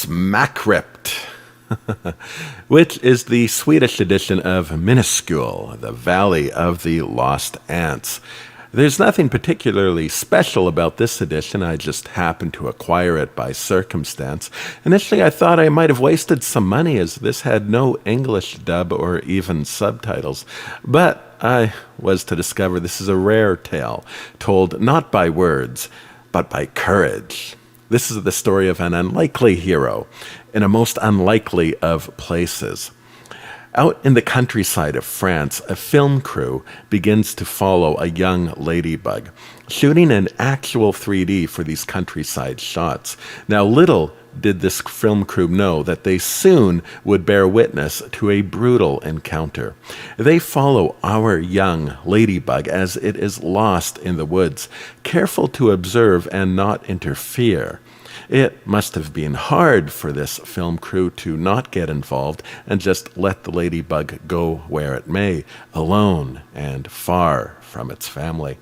Smackript, which is the Swedish edition of Minuscule, the Valley of the Lost Antz. There's nothing particularly special about this edition. I just happened to acquire it by circumstance. Initially, I thought I might have wasted some money as this had no English dub or even subtitles. But I was to discover this is a rare tale, told not by words, but by courage. This is the story of an unlikely hero in a most unlikely of places. Out in the countryside of France, a film crew begins to follow a young ladybug, shooting in actual 3D for these countryside shots. Now, little did this film crew know that they soon would bear witness to a brutal encounter. They follow our young ladybug as it is lost in the woods, careful to observe and not interfere. It must have been hard for this film crew to not get involved and just let the ladybug go where it may, alone and far from its family.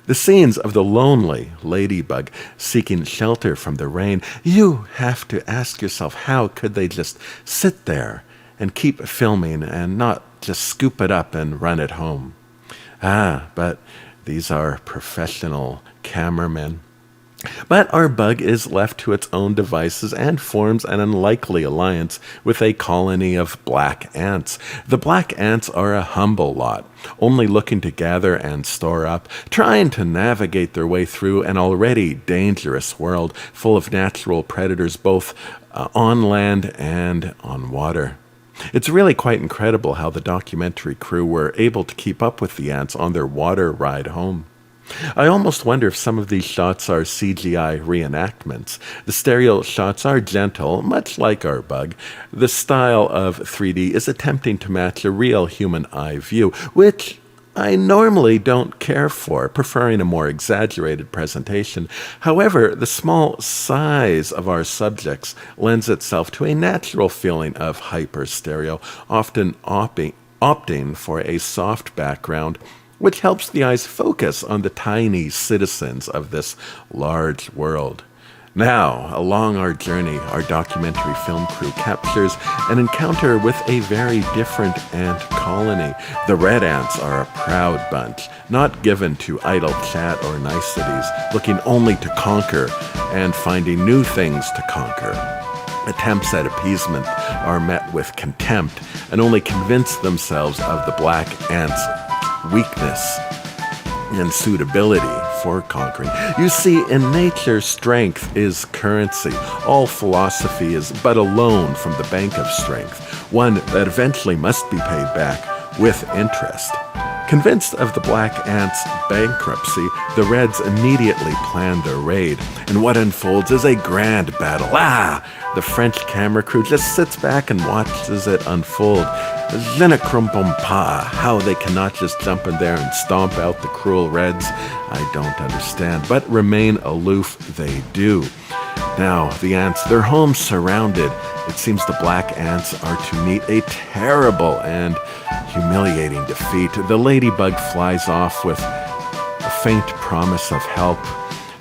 The scenes of the lonely ladybug seeking shelter from the rain, you have to ask yourself, how could they just sit there and keep filming and not just scoop it up and run it home? But these are professional cameramen. But our bug is left to its own devices and forms an unlikely alliance with a colony of black ants. The black ants are a humble lot, only looking to gather and store up, trying to navigate their way through an already dangerous world full of natural predators both on land and on water. It's really quite incredible how the documentary crew were able to keep up with the ants on their water ride home. I almost wonder if some of these shots are CGI reenactments. The stereo shots are gentle, much like our bug. The style of 3D is attempting to match a real human eye view, which I normally don't care for, preferring a more exaggerated presentation. However, the small size of our subjects lends itself to a natural feeling of hyper-stereo, often opting for a soft background, which helps the eyes focus on the tiny citizens of this large world. Now, along our journey, our documentary film crew captures an encounter with a very different ant colony. The red ants are a proud bunch, not given to idle chat or niceties, looking only to conquer and finding new things to conquer. Attempts at appeasement are met with contempt and only convince themselves of the black ants' weakness and suitability for conquering. You see, in nature, strength is currency. All philosophy is but a loan from the bank of strength, one that eventually must be paid back with interest. Convinced of the black ants' bankruptcy, the Reds immediately plan their raid, and what unfolds is a grand battle. The French camera crew just sits back and watches it unfold. Je ne comprends pas how they cannot just jump in there and stomp out the cruel Reds. I don't understand, but remain aloof they do. Now, the ants, their home surrounded. It seems the black ants are to meet a terrible and humiliating defeat. The ladybug flies off with a faint promise of help.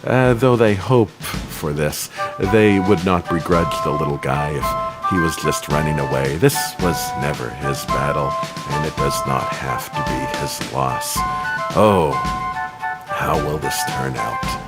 Though they hope for this, they would not begrudge the little guy if he was just running away. This was never his battle, and it does not have to be his loss. Oh, how will this turn out?